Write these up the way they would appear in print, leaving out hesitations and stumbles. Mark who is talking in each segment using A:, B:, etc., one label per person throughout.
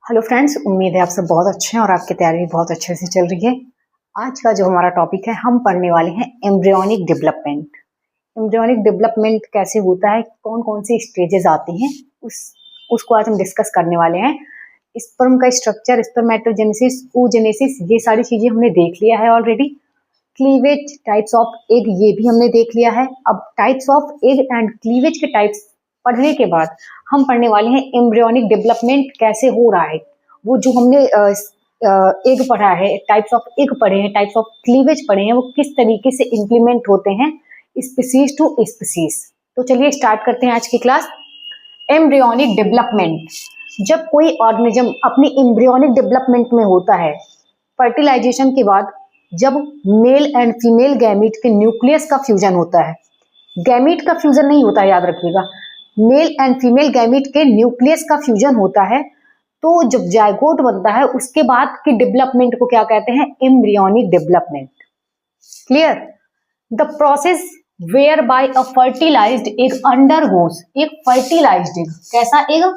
A: Hello friends, उम्मीद है आप सब बहुत अच्छे हैं और आपकी तैयारी भी बहुत अच्छे से चल रही है। आज का जो हमारा टॉपिक है, हम पढ़ने वाले हैं एम्ब्रियोनिक डेवलपमेंट। एम्ब्रियोनिक डेवलपमेंट कैसे होता है, कौन कौन सी स्टेजेस आती हैं, उसको आज हम डिस्कस करने वाले हैं। स्पर्म का स्ट्रक्चर, स्पर्मेटोजेनेसिस, oogenesis, ये सारी चीजें हमने देख लिया है already. Cleavage, types of egg, ये भी हमने देख लिया है। अब types of egg and cleavage के टाइप्स पढ़ने के बाद हम पढ़ने वाले हैं एम्ब्रियोनिक डेवलपमेंट कैसे हो रहा है। वो जो हमने एग पढ़ा है, टाइप्स ऑफ एग पढ़े हैं, टाइप्स ऑफ क्लीवेज पढ़े हैं, वो किस तरीके से इंप्लीमेंट होते हैं स्पीसीज टू स्पीसीज। तो चलिए स्टार्ट करते हैं आज की क्लास। एम्ब्रियोनिक डेवलपमेंट, जब कोई ऑर्गेनिज्म अपनी एम्ब्रियोनिक डेवलपमेंट में होता है, फर्टिलाइजेशन के बाद जब मेल एंड फीमेल गैमीट के न्यूक्लियस का फ्यूजन होता है, गैमीट का फ्यूजन नहीं होता है, याद रखिएगा, मेल एंड फीमेल गैमीट के न्यूक्लियस का फ्यूजन होता है, तो जब जायगोट बनता है उसके बाद की डेवलपमेंट को क्या कहते हैं, embryonic development. Clear? The process whereby a fertilised egg undergoes, एक फर्टिलाइज्ड एग, कैसा एग,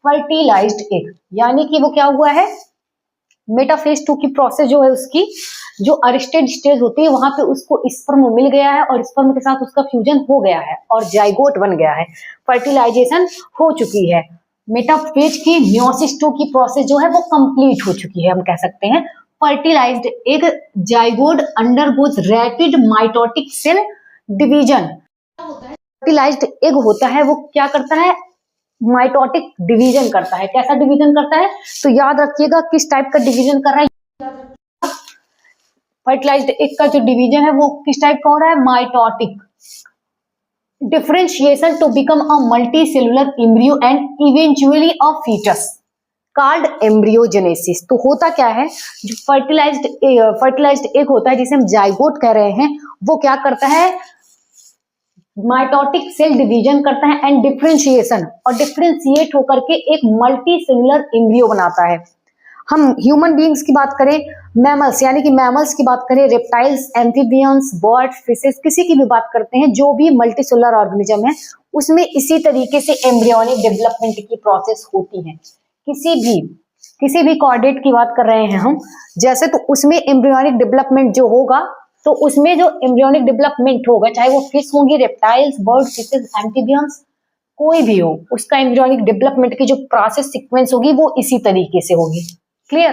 A: फर्टिलाइज्ड एग, यानी कि वो क्या हुआ है, मेटाफेज 2 की प्रोसेस जो है, उसकी जो अरेस्टेड स्टेज होती है वहां पे उसको स्पर्म मिल गया है और स्पर्म के साथ उसका फ्यूजन हो गया है और जाइगोट बन गया है, फर्टिलाइजेशन हो चुकी है। मेटाफेज की मियोसिस 2 की प्रोसेस जो है वो कंप्लीट हो चुकी है, हम कह सकते हैं। Fertilised egg zygote undergoes rapid mitotic cell division. Fertilised egg होता है वो क्या करता है, माइटोटिक डिवीजन करता है। कैसा डिवीजन करता है, तो याद रखिएगा किस टाइप का डिवीजन कर रहा है। फर्टिलाइज्ड एग का जो डिवीजन है वो किस टाइप का हो रहा है, mitotic. Differentiation to become a multi cellular embryo and eventually a foetus called embryogenesis. तो होता क्या है, जो फर्टिलाइज्ड एग होता है जिसे हम जाइगोट कह रहे हैं, वो क्या करता है, माइटोटिक सेल डिवीजन करता है एंड डिफरेंशिएशन, और डिफरेंशिएट होकर के एक मल्टी सेलुलर एम्ब्रियो बनाता है। हम ह्यूमन बीइंग्स की बात करें, मैमल्स यानी कि मैमल्स की बात करें, रेप्टाइल्स, एम्फीबियंस, बर्ड्स, फिशेस, किसी की भी बात करते हैं, जो भी मल्टीसेलुलर ऑर्गेनिज्म है उसमें इसी तरीके से एम्ब्रियोनिक डेवलपमेंट की प्रोसेस होती है। किसी भी कॉर्डेट की बात कर रहे हैं हम जैसे, तो उसमें एम्ब्रियोनिक डेवलपमेंट जो होगा, तो उसमें जो एम्ब्रियोनिक डेवलपमेंट होगा, चाहे वो फिश होंगी, रेप्टाइल्स, बर्ड्स, फिशेस, एम्फीबियंस, कोई भी हो, उसका एम्ब्रियोनिक डेवलपमेंट की जो प्रोसेस सीक्वेंस होगी वो इसी तरीके से होगी। क्लियर?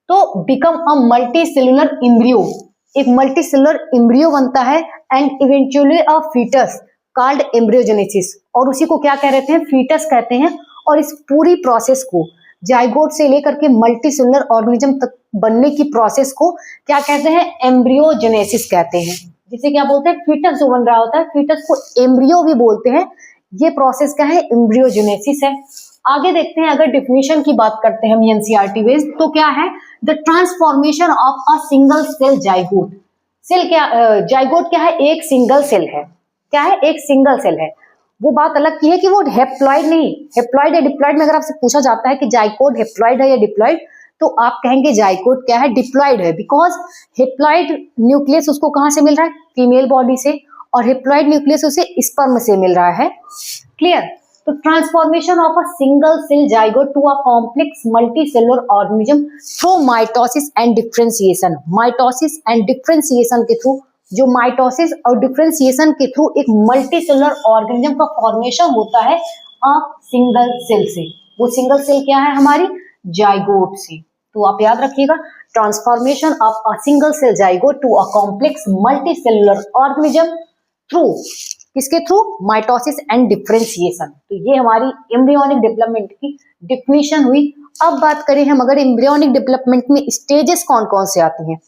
A: तो become a multi cellular embryo, एक मल्टी सेलुलर एम्ब्रियो बनता है and eventually a foetus called embryogenesis, और उसी को क्या कह रहे हैं, फीटस कहते हैं। और इस पूरी प्रोसेस को, जाइगोट से लेकर के मल्टी सेलुलर ऑर्गेनिज्म तक बनने की प्रोसेस को क्या कहते हैं, एम्ब्रियोजेनेसिस कहते हैं। जिसे क्या बोलते हैं, फीटस जो बन रहा होता है, फीटस को एम्ब्रियो भी बोलते हैं। ये प्रोसेस क्या है, एम्ब्रियोजेनेसिस है। आगे देखते हैं, अगर डिफिनेशन की बात करते हैं हम एनसीईआरटी बेस्ड, तो क्या है, the transformation of a single cell zygote. Cell क्या, जाइगोट क्या है, एक सिंगल सेल है। क्या है, एक सिंगल सेल है। वो बात अलग की है कि वो हेप्लॉइड नहीं, हेप्लॉइड या डिप्लॉइड में अगर आपसे पूछा जाता है कि जाइगोट हेप्लॉइड है या डिप्लॉइड, तो आप कहेंगे जाइगोट क्या है, डिप्लॉइड है, बिकॉज हेप्लॉइड न्यूक्लियस उसको कहां से मिल रहा है, फीमेल बॉडी से, और हेप्लॉइड न्यूक्लियस उसे स्पर्म से मिल रहा है। क्लियर? तो transformation of a single cell zygote to a complex multicellular organism through mitosis and differentiation. Mitosis and differentiation के थ्रू, जो माइटोसिस और डिफरेंशिएशन के थ्रू एक मल्टीसेलुलर ऑर्गेनिज्म का फॉर्मेशन होता है अ सिंगल सेल से। वो सिंगल सेल क्या है हमारी, जाइगोट से। तो आप याद रखिएगा, transformation of a single cell zygote to a complex multicellular organism through, किसके थ्रू, माइटोसिस एंड डिफरेंशिएशन। तो ये हमारी एम्ब्रियोनिक डेवलपमेंट की डिफिनीशन हुई। अब बात करें हम, अगर एम्ब्रियोनिक डेवलपमेंट में स्टेजेस कौन कौन से आती हैं,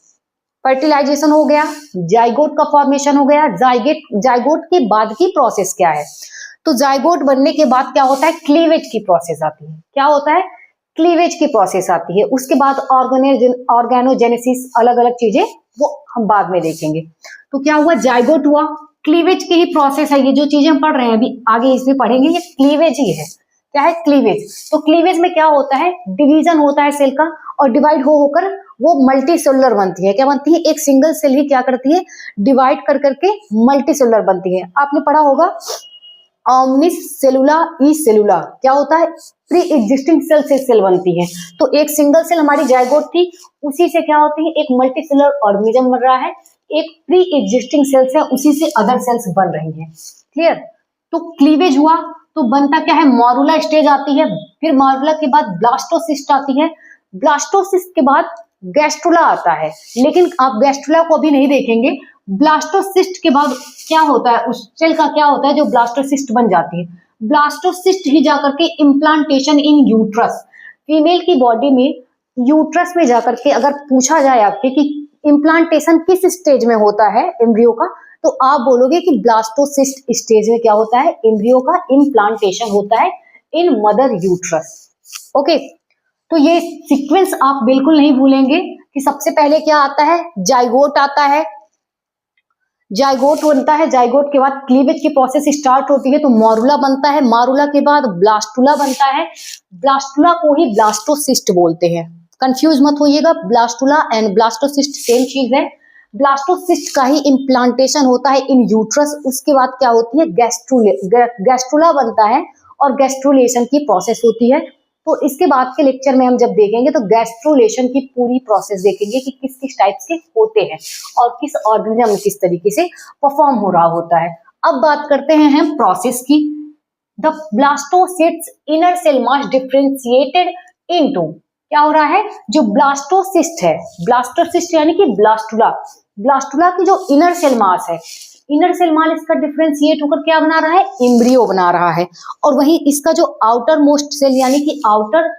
A: फर्टिलाइजेशन हो गया, जाइगोट का फॉर्मेशन हो गया, जाइगोट के बाद की प्रोसेस क्या है, तो जाइगोट बनने के बाद क्या होता है, क्लीवेज की प्रोसेस आती है। क्या होता है, क्लीवेज की प्रोसेस आती है। उसके बाद ऑर्गेनोजेनेसिस, अलग अलग चीजें वो हम बाद में देखेंगे। तो क्या हुआ, जाइगोट हुआ, क्लीवेज की ही प्रोसेस है। ये जो चीजें हम पढ़ रहे हैं अभी आगे इसमें पढ़ेंगे, ये क्लीवेज ही है। क्या है, क्लीवेज। तो क्लीवेज में क्या होता है, डिवीजन होता है सेल का, और डिवाइड होकर वो मल्टी सेलुलर बनती है। क्या बनती है, एक सिंगल सेल ही क्या करती है, डिवाइड कर करके मल्टी सेलुलर बनती है। आपने पढ़ा होगा ऑमनिस सेलुला ई सेलुला, क्या होता है, प्री एग्जिस्टिंग सेल से सेल बनती है। तो एक सिंगल सेल हमारी जायगोट थी, उसी से क्या होती है, एक मल्टीसेलुलर ऑर्गेनिज्म बन रहा है, एक प्री एग्जिस्टिंग सेल्स है, उसी से अदर सेल्स बन रही हैं। क्लियर? तो क्लीवेज हुआ तो बनता क्या है, मॉरुला स्टेज आती है, फिर मॉरुला के बाद ब्लास्टोसिस्ट आती है, ब्लास्टोसिस्ट के बाद गैस्ट्रुला आता है। लेकिन आप गैस्ट्रुला को अभी नहीं देखेंगे, ब्लास्टोसिस्ट के बाद क्या होता है, उस सेल का क्या होता है जो ब्लास्टोसिस्ट बन जाती है। ब्लास्टोसिस्ट ही जाकर के इम्प्लांटेशन इन यूट्रस, फीमेल की बॉडी में यूट्रस में जाकर के अगर पूछा जाए आपके कि इम्प्लांटेशन किस स्टेज में होता है एम्ब्रियो का, तो आप बोलोगे कि ब्लास्टोसिस्ट स्टेज में क्या होता है, एम्ब्रियो का इम्प्लांटेशन होता है इन मदर यूट्रस। ओके, तो ये सीक्वेंस आप बिल्कुल नहीं भूलेंगे कि सबसे पहले क्या आता है, जाइगोट आता है, जाइगोट बनता है, जाइगोट के बाद क्लीवेज की प्रोसेस स्टार्ट होती है तो मॉरुला बनता है, मॉरुला के बाद ब्लास्टुला बनता है, ब्लास्टुला को ही ब्लास्टोसिस्ट बोलते हैं। कंफ्यूज मत होइएगा, ब्लास्टुला एंड ब्लास्टोसिस्ट सेम चीज है। ब्लास्टोसिस्ट का ही इम्प्लांटेशन होता है इन यूट्रस, उसके बाद क्या होती है, गैस्ट्रुला बनता है और गैस्ट्रुलेशन की प्रोसेस होती है। तो इसके बाद के लेक्चर में हम जब देखेंगे तो गैस्ट्रुलेशन की पूरी प्रोसेस देखेंगे कि किस किस टाइप के होते हैं और किस ऑर्गेनिज्म में किस तरीके से परफॉर्म हो रहा होता है। अब बात करते हैं हम प्रोसेस की। The blastocyst inner cell mass differentiated into, क्या हो रहा है, जो ब्लास्टोसिस्ट है, ब्लास्टोसिस्ट यानी कि ब्लास्टुला, ब्लास्टुला की जो इनर सेल मास है, इनर सेल मास इसका डिफरेंशिएट होकर क्या बना रहा है, एम्ब्रियो बना रहा है। और वहीं इसका जो आउटर मोस्ट सेल यानी कि आउटर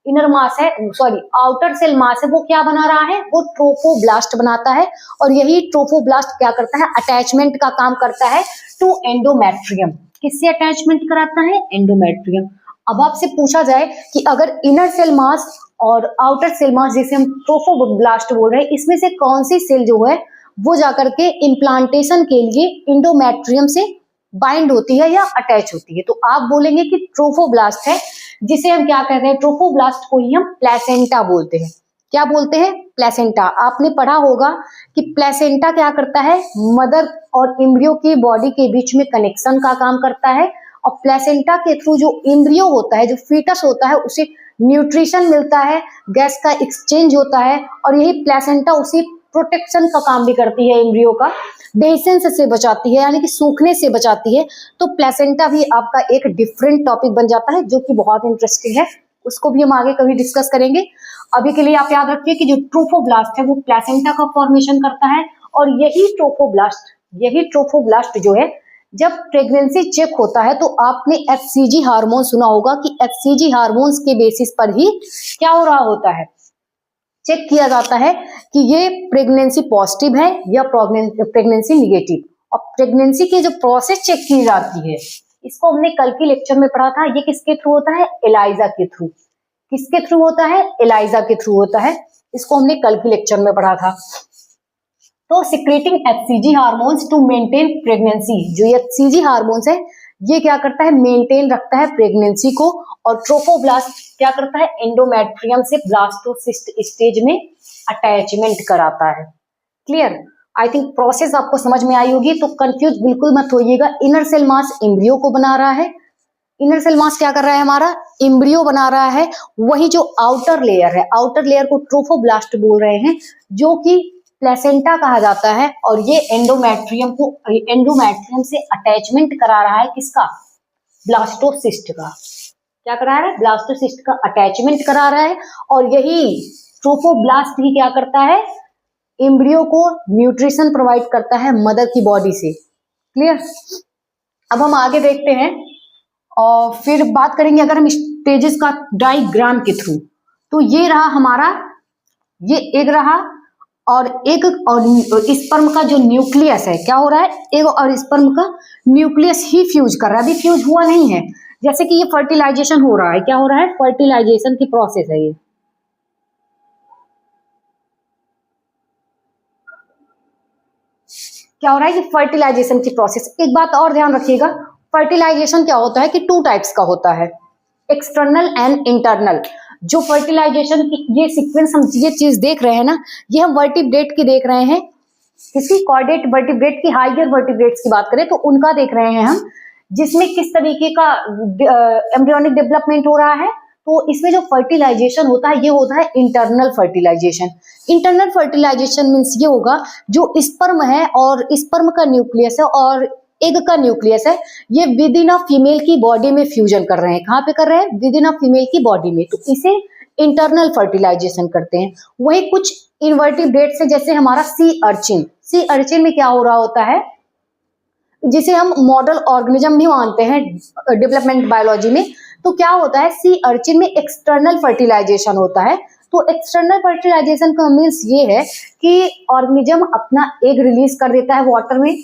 A: इनर मास है, सॉरी आउटर सेल मास है, वो क्या बना रहा है, वो ट्रोफोब्लास्ट बनाता है। और यही ट्रोफोब्लास्ट क्या करता है, अटैचमेंट का काम करता है टू एंडोमेट्रियम। किससे अटैचमेंट कराता है, एंडोमेट्रियम। अब आपसे पूछा जाए कि अगर इनर सेल मास और आउटर सेल मास जिसे हम ट्रोफोब्लास्ट बोल रहे हैं, इसमें से कौन सी सेल जो है वो जाकर के इम्प्लांटेशन के लिए इंडोमेट्रियम से बाइंड होती है या अटैच होती है, तो आप बोलेंगे कि ट्रोफोब्लास्ट है, जिसे हम क्या कहते हैं, ट्रोफोब्लास्ट को ही हम प्लेसेंटा बोलते हैं। क्या बोलते हैं, प्लेसेंटा। आपने पढ़ा होगा कि प्लेसेंटा क्या करता है, मदर और एम्ब्रियो की बॉडी के बीच में कनेक्शन का काम करता है, और प्लेसेंटा के थ्रू जो एम्ब्रियो होता है, जो फीटस होता है, उसे न्यूट्रिशन मिलता है, गैस का एक्सचेंज होता है, और यही प्लेसेंटा उसी प्रोटेक्शन का काम भी करती है, एम्ब्रियो का डेसेंस से बचाती है, यानी कि सूखने से बचाती है। तो प्लेसेंटा भी आपका एक डिफरेंट टॉपिक बन जाता है जो कि बहुत इंटरेस्टिंग है, उसको भी हम आगे कभी डिस्कस करेंगे। अभी के लिए आप याद रखिए कि जो ट्रोफोब्लास्ट है वो प्लेसेंटा का फॉर्मेशन करता है, और यही ट्रोफोब्लास्ट जो है, जब प्रेगनेंसी चेक होता है तो आपने एचसीजी हार्मोन सुना होगा कि एचसीजी हार्मोन्स के बेसिस पर ही क्या हो रहा होता है, चेक किया जाता है कि ये प्रेगनेंसी पॉजिटिव है या प्रेगनेंसी निगेटिव। और प्रेगनेंसी की जो प्रोसेस चेक की जाती है, इसको हमने कल के लेक्चर में पढ़ा था, ये किसके थ्रू होता है, एलाइजा के थ्रू। किसके थ्रू होता है, एलाइजा के थ्रू होता है, इसको हमने कल के लेक्चर में पढ़ा था। तो secreting HCG hormones to maintain pregnancy, जो एचसीजी हार्मोन्स है ये क्या करता है, मेंटेन रखता है प्रेगनेंसी को। और ट्रोफोब्लास्ट क्या करता है, एंडोमेट्रियम से ब्लास्टोसिस्ट स्टेज में अटैचमेंट कराता है। क्लियर? आई थिंक प्रोसेस आपको समझ में आई होगी, तो कंफ्यूज बिल्कुल मत होइएगा। इनर सेल मास एम्ब्रियो को बना रहा है, इनर सेल मास क्या कर रहा है, हमारा एम्ब्रियो बना रहा है। वही जो आउटर लेयर है, आउटर लेयर को ट्रोफोब्लास्ट बोल रहे हैं, जो कि प्लेसेंटा कहा जाता है, और ये एंडोमेट्रियम से अटैचमेंट करा रहा है, किसका, ब्लास्टोसिस्ट का। क्या करा रहा है, ब्लास्टोसिस्ट का अटैचमेंट करा रहा है। और यही ट्रोफोब्लास्ट ही क्या करता है, एम्ब्रियो को न्यूट्रिशन प्रोवाइड करता है मदर की बॉडी से। क्लियर? अब हम आगे देखते हैं और फिर बात करेंगे अगर हम स्टेजेस का डायग्राम के थ्रू। तो ये रहा हमारा, ये एक रहा, और एक और स्पर्म का जो न्यूक्लियस है, क्या हो रहा है, एक और स्पर्म का न्यूक्लियस ही फ्यूज कर रहा है, अभी फ्यूज हुआ नहीं है। जैसे कि ये फर्टिलाइजेशन हो रहा है, क्या हो रहा है, फर्टिलाइजेशन की प्रोसेस है ये। क्या हो रहा है, ये फर्टिलाइजेशन की प्रोसेस। एक बात और ध्यान रखिएगा, फर्टिलाइजेशन क्या होता है कि टू टाइप्स का होता है, एक्सटर्नल एंड इंटरनल। जो फर्टिलाइजेशन की ये सीक्वेंस हम ये चीज देख रहे हैं ना, ये हम वर्टिब्रेट की देख रहे हैं, किसी कॉर्डेट वर्टिब्रेट की, हाइयर वर्टिब्रेट्स की बात करें तो उनका देख रहे हैं हम। जिसमें किस तरीके का एम्ब्रियोनिक डेवलपमेंट हो रहा है, तो इसमें जो फर्टिलाइजेशन होता है ये होता है internal fertilisation. Internal fertilisation means ये होगा जो स्पर्म है और स्पर्म का न्यूक्लियस है और एग का न्यूक्लियस है, ये विद इन अ फीमेल की बॉडी में फ्यूजन कर रहे हैं। कहाँ पे कर रहे हैं? विद इन अ फीमेल की बॉडी में, तो इसे इंटरनल फर्टिलाइजेशन करते हैं। वही कुछ इनवर्टिब्रेट्स है जैसे हमारा सी अर्चिन। सी अर्चिन में क्या हो रहा होता है, जिसे हम मॉडल ऑर्गेनिज्म भी मानते हैं डेवलपमेंट बायोलॉजी में, तो क्या होता है सी अर्चिन में एक्सटर्नल फर्टिलाइजेशन होता है। तो एक्सटर्नल फर्टिलाइजेशन का मीन्स ये है कि ऑर्गेनिज्म अपना एग रिलीज कर देता है वाटर में,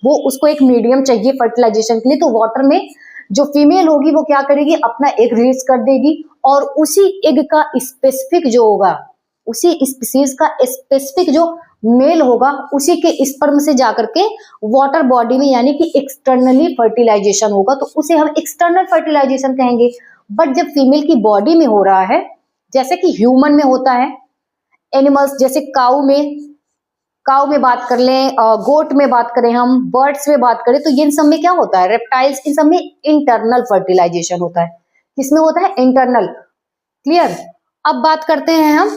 A: वो उसको एक मीडियम चाहिए फर्टिलाइजेशन के लिए, तो वाटर में जो फीमेल होगी वो क्या करेगी, अपना एग रिलीज कर देगी और उसी एग का स्पेसिफिक जो होगा, उसी स्पीसीज का स्पेसिफिक जो मेल होगा उसी के स्पर्म से जाकर के वाटर बॉडी में यानी कि एक्सटर्नली फर्टिलाइजेशन होगा, तो उसे हम एक्सटर्नल फर्टिलाइजेशन कहेंगे। बट जब फीमेल की बॉडी में हो रहा है, जैसे कि ह्यूमन में होता है, एनिमल्स जैसे काऊ में बात कर लें, गोट में बात करें, हम बर्ड्स में बात करें, तो ये इन सब में क्या होता है, रेप्टाइल्स, इन सब में इंटरनल फर्टिलाइजेशन होता है। किसमें होता है? इंटरनल। क्लियर। अब बात करते हैं हम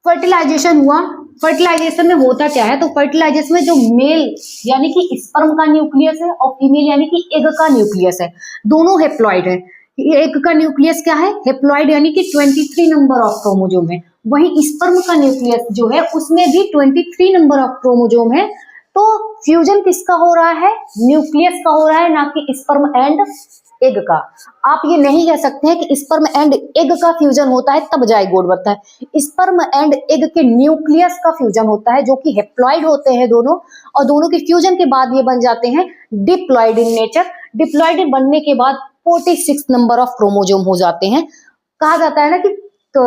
A: फर्टिलाइजेशन हुआ, फर्टिलाइजेशन में होता क्या है, तो फर्टिलाइजेशन में जो मेल यानी कि स्पर्म का न्यूक्लियस है और फीमेल यानी कि एग का न्यूक्लियस है, दोनों हेप्लॉइड है। एग का न्यूक्लियस क्या है? हेप्लॉइड यानी कि 23 नंबर ऑफ क्रोमोसोम है। वही स्पर्म का न्यूक्लियस जो है उसमें भी 23 नंबर ऑफ क्रोमोसोम है। तो फ्यूजन किसका हो रहा है? न्यूक्लियस का हो रहा है, ना कि स्पर्म एंड एग का। आप ये नहीं कह सकते हैं कि स्पर्म एंड एग का फ्यूजन होता है तब जाइगोट बनता है। स्पर्म एंड एग के न्यूक्लियस का फ्यूजन होता है जो कि हेप्लॉइड होते हैं दोनों, और दोनों के फ्यूजन के बाद ये बन जाते हैं डिप्लॉइड इन नेचर। डिप्लॉइड बनने के बाद 46 नंबर ऑफ क्रोमोसोम हो जाते हैं। कहा जाता है ना कि तो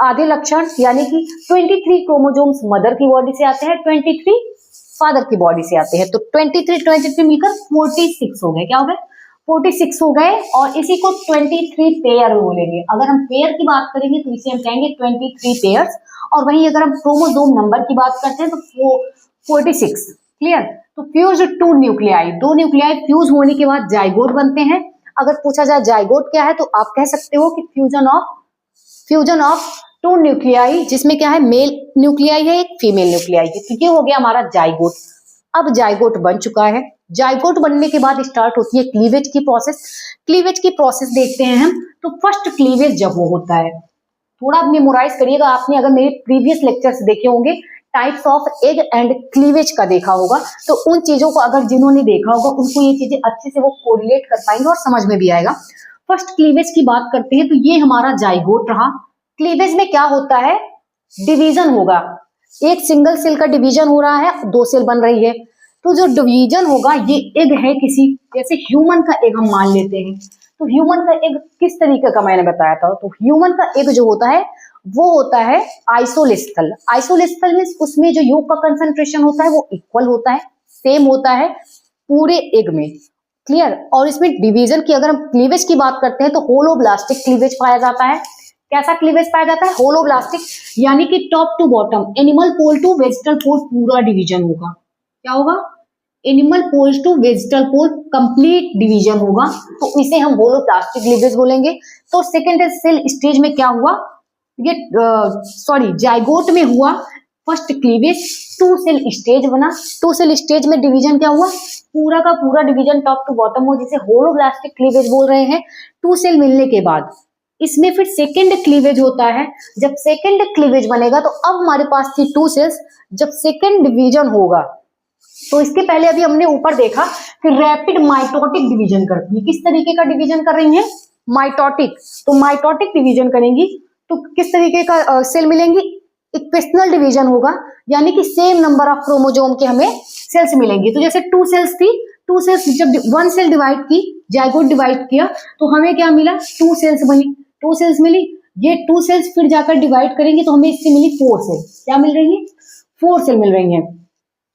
A: आधे लक्षण यानी कि 23 क्रोमोसोम्स मदर की बॉडी से आते हैं, 23 फादर की बॉडी से आते हैं, तो 23 मिलकर 46 हो गए। क्या हो गए? 46 हो गए। और इसी को 23 पेयर बोलेंगे। अगर हम पेयर की बात करेंगे तो इसे हम कहेंगे 23 पेयर्स, और वहीं अगर हम क्रोमोसोम नंबर की बात करते हैं तो 46। क्लियर। तो फ्यूज टू न्यूक्लियाई, दो न्यूक्लियाई फ्यूज होने के बाद जाइगोट बनते हैं। अगर पूछा जाए जाइगोट क्या है, तो आप कह सकते हो कि फ्यूजन ऑफ टू न्यूक्लियाई, जिसमें क्या है, मेल न्यूक्लियाई है, एक फीमेल न्यूक्लियाई है। तो ये हो गया हमारा जाइगोट। अब जाइगोट बन चुका है। जाइगोट बनने के बाद स्टार्ट होती है क्लीवेज की प्रोसेस। क्लीवेज की प्रोसेस देखते हैं हम, तो फर्स्ट क्लीवेज जब वो होता है, थोड़ा मेमोराइज करिएगा, आपने अगर मेरे प्रीवियस लेक्चर्स देखे होंगे, types of egg and cleavage का देखा होगा, तो उन चीजों को अगर जिन्होंने देखा होगा उनको ये चीजें अच्छे से वो कोरिलेट कर पाएंगे और समझ में भी आएगा। फर्स्ट क्लीवेज की बात करते हैं तो ये हमारा जाइगोट रहा। क्लीवेज में क्या होता है? डिवीजन होगा, एक सिंगल सेल का डिवीजन हो रहा है, 2 सेल बन रही है। तो जो डिवीजन होगा ये एग है किसी, जैसे ह्यूमन का एग हम मान लेते हैं, तो ह्यूमन का एग किस तरीके का मैंने बताया था, तो ह्यूमन का एग जो होता है वो होता है आइसोलेस्थल। आइसोलेस्थल मींस उसमें जो योग का कंसंट्रेशन होता है वो इक्वल होता है, सेम होता है पूरे एग में। क्लियर। और इसमें डिवीजन की अगर हम क्लीवेज की बात करते हैं तो होलोब्लास्टिक क्लीवेज पाया जाता है। कैसा क्लीवेज पाया जाता है? होलोब्लास्टिक, यानी कि top to bottom, animal pole to vegetal pole पूरा डिवीजन होगा। क्या होगा? Animal pole to vegetal pole complete division होगा, तो इसे हम होलोब्लास्टिक क्लीवेज बोलेंगे। तो सेकेंड सेल स्टेज में क्या हुआ, ये जाइगोट में हुआ फर्स्ट क्लीवेज, 2 सेल स्टेज बना। 2 सेल स्टेज में डिवीजन क्या हुआ, पूरा का पूरा डिवीजन टॉप टू बॉटम हो, जिसे होलोब्लास्टिक क्लीवेज बोल रहे हैं। 2 सेल मिलने के बाद इसमें फिर सेकेंड क्लीवेज होता है। जब सेकेंड क्लीवेज बनेगा तो अब हमारे पास थी 2 सेल्स, जब सेकेंड डिवीजन होगा तो इसके पहले अभी हमने ऊपर देखा कि रैपिड माइटोटिक डिवीजन करती है। किस तरीके का डिवीजन कर रही है? माइटोटिक। तो माइटोटिक डिवीजन करेंगी तो किस तरीके का सेल मिलेंगी? इक्वेशनल डिवीजन होगा, यानी कि सेम नंबर ऑफ क्रोमोसोम के हमें सेल्स मिलेंगी। तो जैसे 2 सेल्स थी, 2 सेल्स जब 1 सेल डिवाइड की, जाइगोट डिवाइड किया, तो हमें क्या मिला? 2 सेल्स बनी, 2 सेल्स मिली। ये 2 सेल्स फिर जाकर डिवाइड करेंगे तो हमें इससे मिली 4 सेल। क्या मिल रही है? 4 सेल मिल रही है।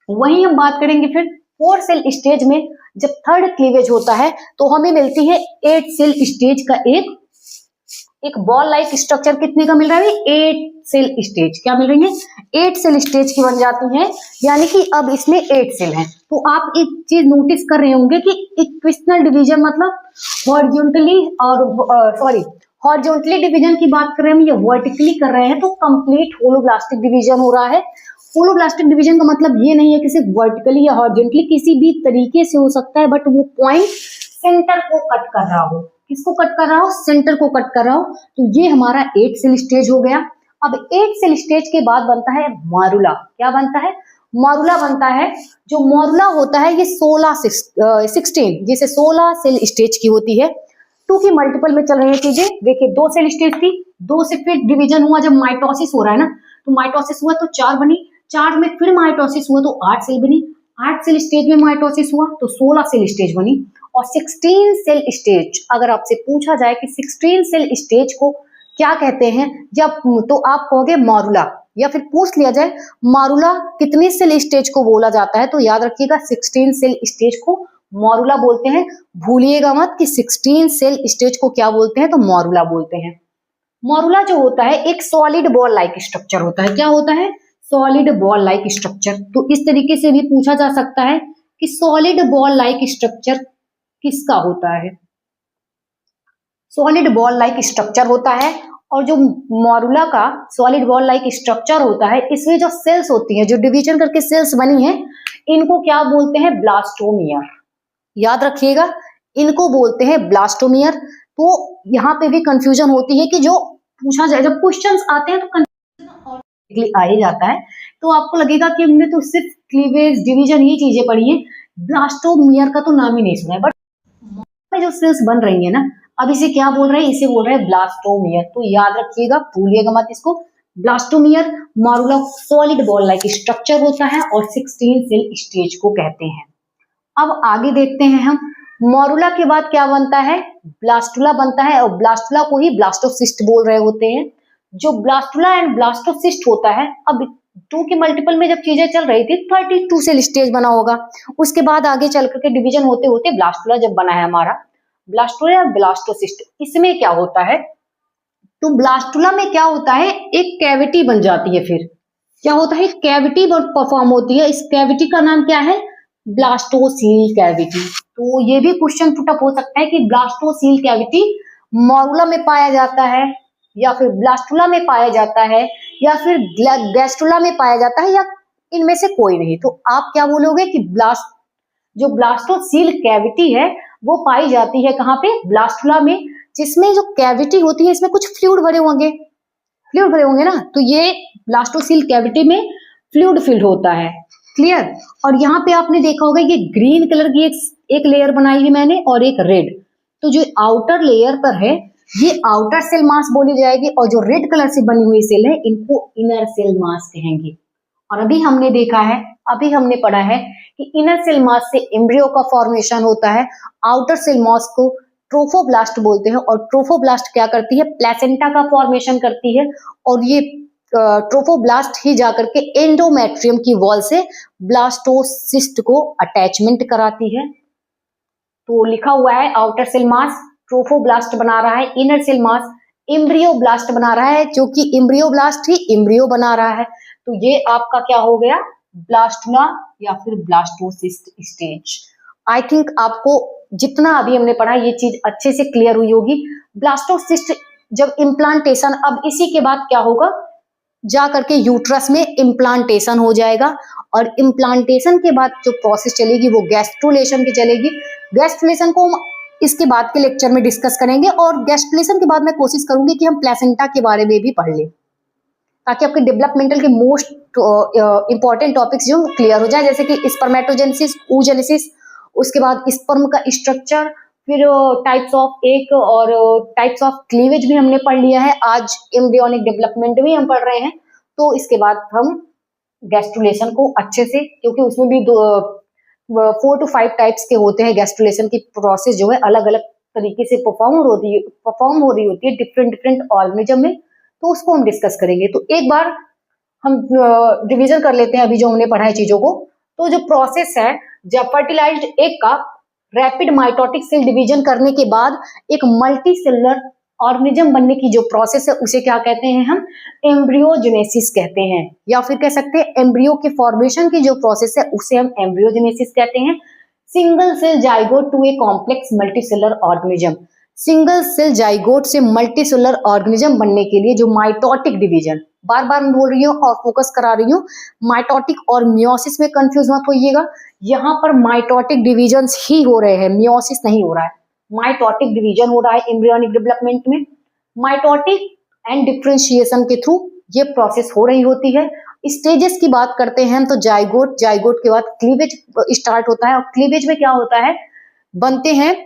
A: वहीं हम बात करेंगे फिर 4 सेल स्टेज में जब थर्ड क्लीवेज होता है तो हमें मिलती है 8 सेल स्टेज का एक एक बॉल लाइक स्ट्रक्चर कितने का मिल रहा है? 8 सेल स्टेज। क्या मिल रही है? 8 सेल स्टेज की बन जाती हैं, यानी कि अब इसमें 8 सेल हैं। तो आप एक चीज नोटिस कर रहे होंगे कि इक्वेशनल डिवीजन मतलब हॉरिजॉन्टली और हॉरिजॉन्टली डिवीजन की बात कर रहे हैं हम या वर्टिकली कर रहे हैं, तो कंप्लीट होलोब्लास्टिक डिवीजन हो रहा है। होलोब्लास्टिक डिवीजन का मतलब ये नहीं है कि सिर्फ वर्टिकली या हॉरिजॉन्टली, किसी भी तरीके से हो सकता है, बट वो पॉइंट सेंटर को कट कर रहा हो। किसको कट कर रहा हो? सेंटर को कट कर रहा हो। तो ये हमारा 8 सेल स्टेज हो गया। अब 8 सेल स्टेज के बाद बनता है मॉरुला। क्या बनता है? मॉरुला बनता है। जो मॉरुला होता है ये 16 जैसे 16 सेल स्टेज की होती है। 2 की मल्टीपल में चल रही है चीजें। देखिए 2 सेल स्टेज थी, 2 से फिर डिवीजन हुआ, जब माइटोसिस हो रहा है ना, तो माइटोसिस हुआ तो 4 बनी, 4 में फिर माइटोसिस हुआ तो 8 सेल बनी, 8 सेल स्टेज में माइटोसिस हुआ तो 16 सेल स्टेज बनी। और 16 सेल स्टेज, अगर आपसे पूछा जाए कि 16 सेल स्टेज को क्या कहते हैं, जब तो आप कहोगे मॉरुला, या फिर पूछ लिया जाए मॉरुला कितने सेल स्टेज को बोला जाता है, तो याद रखिएगा 16 सेल स्टेज को मॉरुला बोलते हैं। भूलिएगा मत कि 16 सेल स्टेज को क्या बोलते हैं, तो मॉरुला बोलते हैं। मॉरुला जो होता है एक सॉलिड बॉल लाइक स्ट्रक्चर होता है। क्या होता है? Solid ball like structure. तो इस तरीके से भी पूछा जा सकता है कि सॉलिड बॉल लाइक स्ट्रक्चर किसका होता है? सॉलिड बॉल लाइक स्ट्रक्चर होता है। और जो मॉरुला का सॉलिड बॉल लाइक स्ट्रक्चर होता है, इसमें जो सेल्स होती हैं, जो डिवीजन करके सेल्स बनी है, इनको क्या बोलते हैं? ब्लास्टोमियर। याद रखिएगा, इनको बोलते हैं ब्लास्टोमियर। तो यहाँ पे भी कंफ्यूजन होती है कि जो पूछा जाए, जब क्वेश्चंस आते हैं तो कंफ्यूजन आ ही जाता है। तो आपको लगेगा कि हमने तो सिर्फ क्लीवेज, डिवीजन, ये चीजें पढ़ी है, ब्लास्टोमियर का तो नाम ही नहीं सुना है। बट जो सेल्स बन रही है ना, अब इसे क्या बोल रहे हैं? इसे बोल रहे हैं ब्लास्टोमियर। तो याद रखिएगा, भूलिएगा मत इसको। Blastomere morula solid ball like structure होता है और 16 सेल स्टेज को कहते हैं। अब आगे देखते हैं हम, मॉरुला के बाद क्या बनता है? ब्लास्टुला बनता है। और ब्लास्टुला को ही ब्लास्टोसिस्ट बोल रहे होते हैं। जो ब्लास्टुला एंड ब्लास्टोसिस्ट होता है, अब 2 के मल्टीपल में जब चीजें चल रही थी 32 सेल स्टेज बना होगा। उसके बाद आगे चल करके डिवीजन होते होते ब्लास्टुला जब बना है हमारा, ब्लास्टुला ब्लास्टोसिस्ट, इसमें क्या होता है? तो ब्लास्टुला में क्या होता है? एक कैविटी बन जाती है। फिर क्या होता है? कैविटी परफॉर्म होती है। इस कैविटी का नाम क्या है? Blastocoel cavity. तो ये भी क्वेश्चन पुटअप हो सकता है कि ब्लास्टोसील कैविटी मॉरुला में पाया जाता है, या फिर ब्लास्टुला में पाया जाता है, या फिर गैस्ट्रुला में पाया जाता है, या इनमें से कोई नहीं। तो आप क्या बोलोगे कि जो ब्लास्टोसील कैविटी है वो पाई जाती है कहाँ पे? ब्लास्टुला में, जिसमें जो कैविटी होती है इसमें कुछ फ्लूइड भरे होंगे ना, तो ये ब्लास्टोसील कैविटी में फ्लूइड फिल्ड होता है। क्लियर? और यहाँ पे आपने देखा होगा ये ग्रीन कलर की एक लेयर बनाई है मैंने और एक रेड। तो जो आउटर लेयर पर है ये आउटर सेल मास बोली जाएगी, और जो रेड कलर से बनी हुई सेल है इनको इनर सेल मास कहेंगे। और अभी हमने पढ़ा है कि इनर सेल मास से एम्ब्रियो का फॉर्मेशन होता है, आउटर सेल मास को ट्रोफोब्लास्ट बोलते हैं, और ट्रोफोब्लास्ट क्या करती है? प्लेसेंटा का फॉर्मेशन करती है, और ये ट्रोफोब्लास्ट ही जाकर के एंडोमेट्रियम की वॉल से ब्लास्टोसिस्ट को अटैचमेंट कराती है। तो लिखा हुआ है आउटर सेल मास ट्रोफोब्लास्ट बना रहा है, इनर सेल मास एम्ब्रियोब्लास्ट बना रहा है, जो कि एम्ब्रियोब्लास्ट ही एम्ब्रियो बना रहा है। तो ये आपका क्या हो गया? ब्लास्टुला या फिर ब्लास्टोसिस्ट स्टेज। आई थिंक आपको जितना अभी हमने पढ़ा ये चीज अच्छे से क्लियर हुई होगी। ब्लास्टोसिस्ट जब इम्प्लांटेशन, अब इसी के बाद क्या होगा? जा करके यूट्रस में इम्प्लांटेशन हो जाएगा, और इम्प्लांटेशन के बाद जो प्रोसेस चलेगी वो गैस्ट्रुलेशन की चलेगी। गैस्ट्रुलेशन को हम इसके बाद के लेक्चर में डिस्कस करेंगे, और गैस्ट्रुलेशन के बाद मैं कोशिश करूंगी कि हम प्लेसेंटा के बारे में भी पढ़ लें, ताकि आपके डेवलपमेंटल के मोस्ट इंपॉर्टेंट टॉपिक्स जो क्लियर हो जाए, जैसे कि स्पर्मेटोजेनेसिस, oogenesis, उसके बाद स्पर्म का स्ट्रक्चर, फिर टाइप्स ऑफ एग और टाइप्स ऑफ क्लीवेज भी हमने पढ़ लिया है। आज एम्ब्रियोनिक डेवलपमेंट भी हम पढ़ रहे हैं। तो इसके बाद हम गैस्ट्रुलेशन को अच्छे से, क्योंकि उसमें भी 4 to 5 टाइप्स के होते हैं, गैस्ट्रुलेशन की प्रोसेस जो है अलग अलग तरीके से परफॉर्म हो रही होती है डिफरेंट ऑर्गेनिज्म में, तो उसको हम डिस्कस करेंगे। तो एक बार हम रिवीजन कर लेते हैं अभी जो हमने पढ़ा है चीजों को। तो जो प्रोसेस है, जब फर्टिलाइज्ड एग का रैपिड माइटोटिक सेल डिवीजन करने के बाद एक मल्टी सेलुलर ऑर्गेनिज्म बनने की जो प्रोसेस है उसे क्या कहते हैं हम, एम्ब्रियोजेनेसिस कहते हैं, या फिर कह सकते हैं एम्ब्रियो के फॉर्मेशन की जो प्रोसेस है उसे हम एम्ब्रियोजेनेसिस कहते हैं। Single cell zygote to a complex multicellular organism, single cell zygote से मल्टीसेलर ऑर्गेनिज्म बनने के लिए जो माइटोटिक डिवीजन, बार बार मैं बोल रही हूँ और फोकस करा रही हूँ, माइटोटिक और मियोसिस में कंफ्यूज मत होइएगा, यहाँ पर माइटोटिक डिवीजन्स ही हो रहे हैं, मियोसिस नहीं हो रहा है, माइटोटिक डिवीजन हो रहा है एम्ब्रियोनिक डेवलपमेंट में। माइटोटिक एंड डिफरेंशिएशन के थ्रू ये प्रोसेस हो रही होती है। स्टेजेस की बात करते हैं तो जाइगोट, जाइगोट के बाद क्लीवेज स्टार्ट होता है, और क्लीवेज में क्या होता है, बनते हैं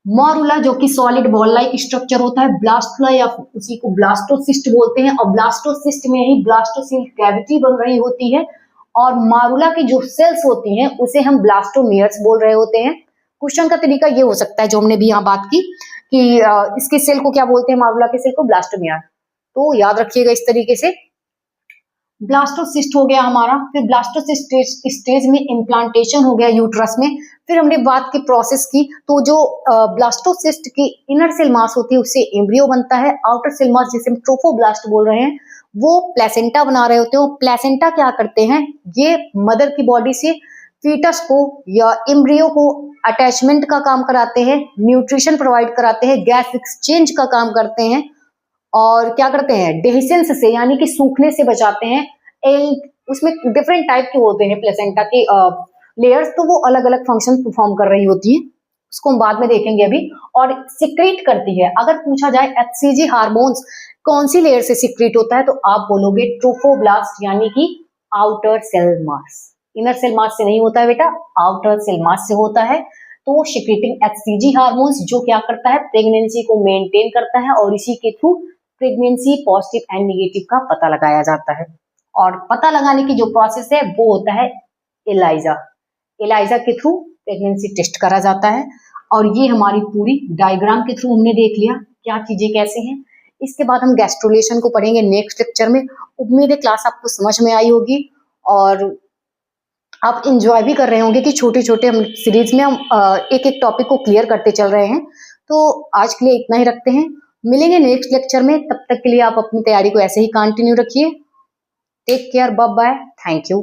A: मॉरुला जो कि सॉलिड बॉल लाइक स्ट्रक्चर होता है, ब्लास्टुला या उसी को ब्लास्टोसिस्ट बोलते हैं, और ब्लास्टोसिस्ट में ही ब्लास्टोसिल कैविटी बन रही होती है, और मारुला की जो सेल्स होती हैं उसे हम ब्लास्टोमियर्स बोल रहे होते हैं। क्वेश्चन का तरीका ये हो सकता है जो हमने भी यहाँ बात की कि इसके सेल को क्या बोलते हैं, मारुला के सेल को ब्लास्टोमियर, तो याद रखिएगा इस तरीके से। ब्लास्टोसिस्ट हो गया हमारा, फिर ब्लास्टोसिस्ट स्टेज में इम्प्लांटेशन हो गया यूट्रस में, फिर हमने बात की प्रोसेस की, तो जो ब्लास्टोसिस्ट की इनर सेल मास होती है उससे एम्ब्रियो बनता है, आउटर सेल मास जिसे हम ट्रोफोब्लास्ट बोल रहे हैं वो प्लेसेंटा बना रहे होते हैं। प्लेसेंटा क्या करते हैं, ये मदर की बॉडी से फीटस को या एम्ब्रियो को अटैचमेंट का काम कराते हैं, न्यूट्रिशन प्रोवाइड कराते हैं, गैस एक्सचेंज का काम करते हैं, और क्या करते हैं, डेहिसेंस से यानी कि सूखने से बचाते हैं। उसमें डिफरेंट टाइप के होते हैं प्लेसेंटा के लेयर्स, तो वो अलग अलग फंक्शन परफॉर्म कर रही होती है, उसको हम बाद में देखेंगे अभी। और सिक्रीट करती है, अगर पूछा जाए एचसीजी हार्मोन्स कौन सी लेयर से सिक्रीट होता है तो आप बोलोगे ट्रोफोब्लास्ट यानी कि outer cell mass, inner cell mass से नहीं होता है बेटा, आउटर सेल मास से होता है। तो सिक्रीटिंग एचसीजी हार्मोन्स जो क्या करता है, प्रेगनेंसी को मेंटेन करता है, और इसी के through pregnancy positive and negative का पता लगाया जाता है। और पता लगाने की जो प्रोसेस है वो होता है एलाइजा, एलाइजा के थ्रू प्रेगनेंसी टेस्ट करा जाता है। और ये हमारी पूरी डायग्राम के थ्रू हमने देख लिया क्या चीजें कैसे हैं। इसके बाद हम गैस्ट्रुलेशन को पढ़ेंगे नेक्स्ट लेक्चर में। उम्मीद है क्लास आपको समझ में आई होगी और आप इंजॉय भी कर रहे होंगे कि छोटे छोटे हम सीरीज में हम एक एक टॉपिक को क्लियर करते चल रहे हैं। तो आज के लिए इतना ही रखते हैं, मिलेंगे नेक्स्ट लेक्चर में, तब तक के लिए आप अपनी तैयारी को ऐसे ही कंटिन्यू रखिए। Take care, bye bye, thank you.